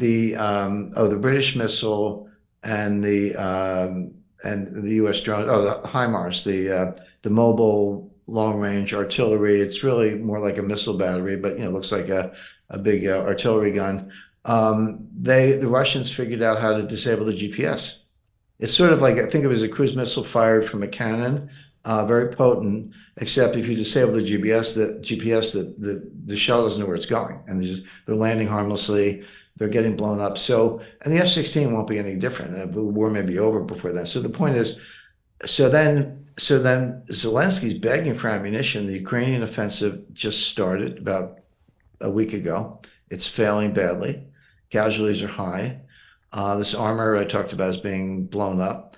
the British missile and the U.S. drone, the HIMARS, the mobile long range artillery. It's really more like a missile battery, but it looks like a big artillery gun. The Russians figured out how to disable the GPS. It's sort of like, I think of it as a cruise missile fired from a cannon, very potent, except if you disable the GPS, the shell doesn't know where it's going, and they're landing harmlessly. They're getting blown up. So, and the F-16 won't be any different. The war may be over before then. So the point is, so then Zelensky's begging for ammunition. The Ukrainian offensive just started about a week ago. It's failing badly. Casualties are high. This armor I talked about is being blown up.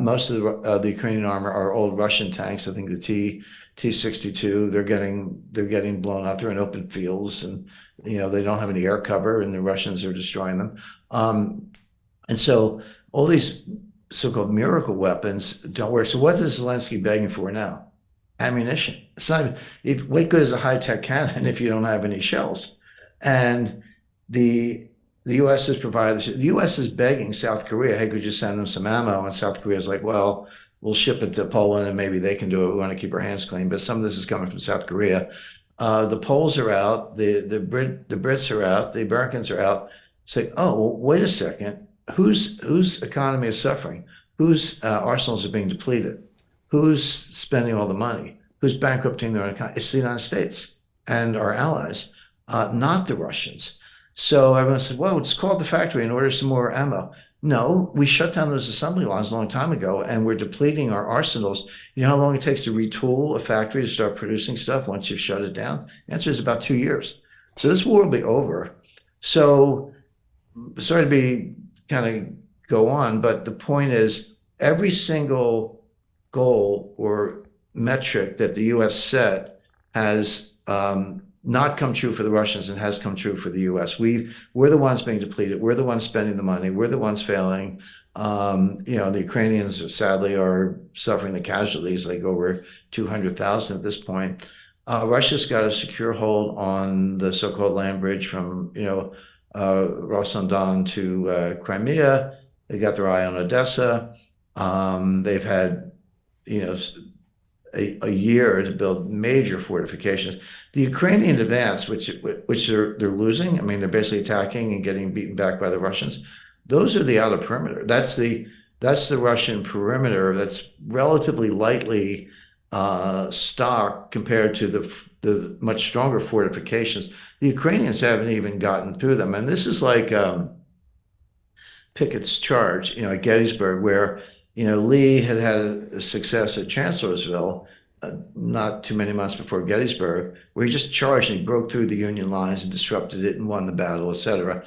Most of the Ukrainian armor are old Russian tanks. I think the T-62. They're getting blown up. They're in open fields, and they don't have any air cover, and the Russians are destroying them. And so all these so-called miracle weapons don't work. So what is Zelensky begging for now? Ammunition. It's not even, what good is a high-tech cannon if you don't have any shells? And the U.S. has provided this. The U.S. is begging South Korea, hey, could you send them some ammo? And South Korea is like, well, we'll ship it to Poland and maybe they can do it. We want to keep our hands clean. But some of this is coming from South Korea. The Poles are out. The Brits are out. The Americans are out. Say, oh, well, wait a second. Whose economy is suffering? Whose arsenals are being depleted? Who's spending all the money? Who's bankrupting their own economy? It's the United States and our allies, not the Russians. So everyone said, well, it's called the factory and order some more ammo. No, we shut down those assembly lines a long time ago, and we're depleting our arsenals. You know how long it takes to retool a factory to start producing stuff once you've shut it down? The answer is about 2 years. So this war will be over. So sorry to be kind of go on, but the point is every single goal or metric that the U.S. set has not come true for the Russians and has come true for the U.S. We're the ones being depleted. We're the ones spending the money. We're the ones failing. The Ukrainians sadly are suffering the casualties, like over 200,000 at this point. Russia's got a secure hold on the so-called land bridge from Rostov-on-Don to Crimea. They got their eye on Odessa. They've had a year to build major fortifications. The Ukrainian advance, which they're losing, I mean, they're basically attacking and getting beaten back by the Russians. Those are the outer perimeter. That's the Russian perimeter that's relatively lightly stocked compared to the much stronger fortifications. The Ukrainians haven't even gotten through them. And this is like Pickett's charge, at Gettysburg, where Lee had a success at Chancellorsville, not too many months before Gettysburg, where he just charged and he broke through the Union lines and disrupted it and won the battle, etc.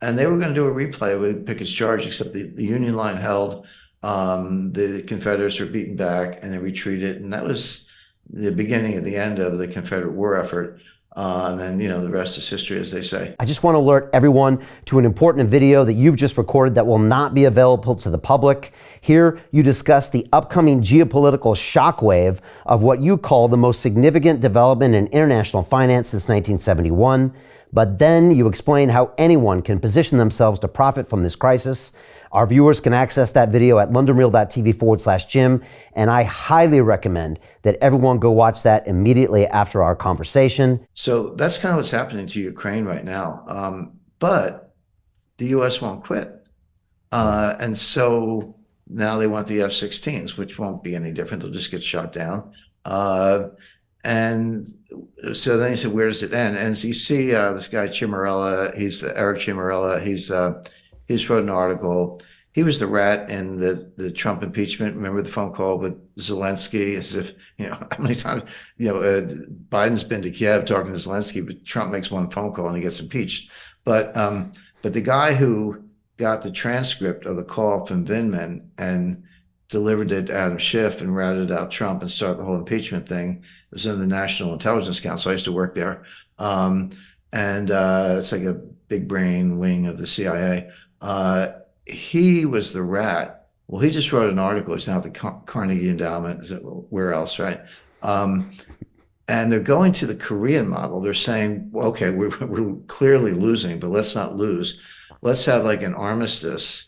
And they were going to do a replay with Pickett's charge, except the Union line held, the Confederates were beaten back and they retreated. And that was the beginning of the end of the Confederate war effort. And then, the rest is history, as they say. I just want to alert everyone to an important video that you've just recorded that will not be available to the public. Here, you discuss the upcoming geopolitical shockwave of what you call the most significant development in international finance since 1971. But then you explain how anyone can position themselves to profit from this crisis. Our viewers can access that video at londonreal.tv/Jim, and I highly recommend that everyone go watch that immediately after our conversation. So that's kind of what's happening to Ukraine right now. But the U.S. won't quit. And so now they want the F-16s, which won't be any different. They'll just get shot down. And so then he said, where does it end? And as you see, this guy Cimarella, Eric Cimarella, he's wrote an article. He was the rat in the Trump impeachment. Remember the phone call with Zelensky, as if, how many times, Biden's been to Kiev talking to Zelensky, but Trump makes one phone call and he gets impeached. But the guy who got the transcript of the call from Vindman and delivered it to Adam Schiff and routed out Trump and started the whole impeachment thing, it was in the National Intelligence Council. I used to work there. It's like a big brain wing of the CIA. He was the rat. Well, he just wrote an article. It's now at the Carnegie Endowment. Where else, right? And they're going to the Korean model. They're saying, well, okay, we're clearly losing, but let's not lose. let's have like an armistice.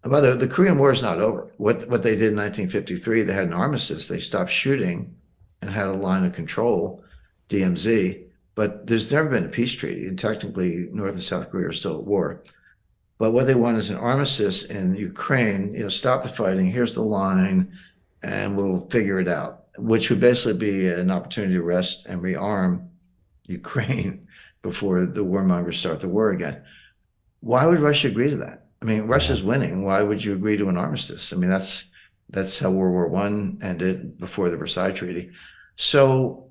And by the way, the Korean War is not over. What they did in 1953, they had an armistice. They stopped shooting and had a line of control, DMZ. But there's never been a peace treaty, and technically North and South Korea are still at war. But what they want is an armistice in Ukraine, stop the fighting, here's the line, and we'll figure it out, which would basically be an opportunity to rest and rearm Ukraine before the warmongers start the war again. Why would Russia agree to that? I mean, Russia's winning. Why would you agree to an armistice? I mean, that's how World War I ended before the Versailles Treaty. So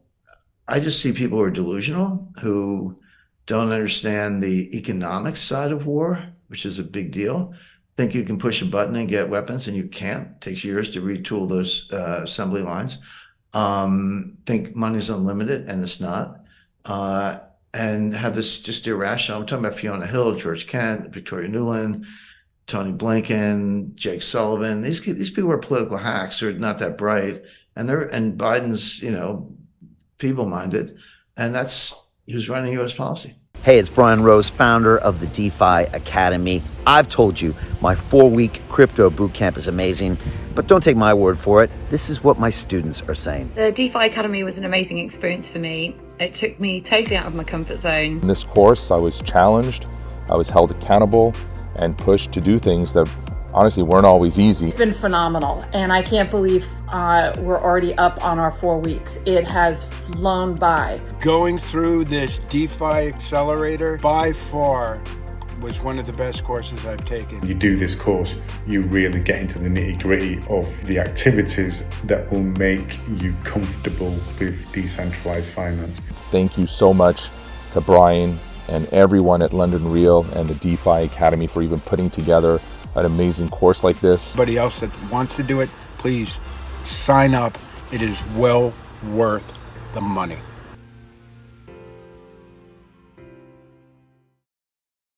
I just see people who are delusional, who don't understand the economic side of war, which is a big deal. Think you can push a button and get weapons, and you can't. It takes years to retool those assembly lines. Think money's unlimited, and it's not. And have this just irrational. I'm talking about Fiona Hill, George Kent, Victoria Nuland, Tony Blinken, Jake Sullivan. These people are political hacks. They're not that bright, and Biden's feeble-minded, and that's who's running U.S. policy. Hey, it's Brian Rose, founder of the DeFi Academy. I've told you my 4-week crypto bootcamp is amazing, but don't take my word for it. This is what my students are saying. The DeFi Academy was an amazing experience for me. It took me totally out of my comfort zone. In this course, I was challenged, I was held accountable, and pushed to do things that honestly weren't always easy. It's been phenomenal, and I can't believe we're already up on our 4 weeks. It has flown by. Going through this DeFi accelerator by far was one of the best courses I've taken. You do this course, you really get into the nitty-gritty of the activities that will make you comfortable with decentralized finance. Thank you so much to Brian and everyone at London Real and the DeFi Academy for even putting together an amazing course like this. Anybody else that wants to do it, please sign up. It is well worth the money.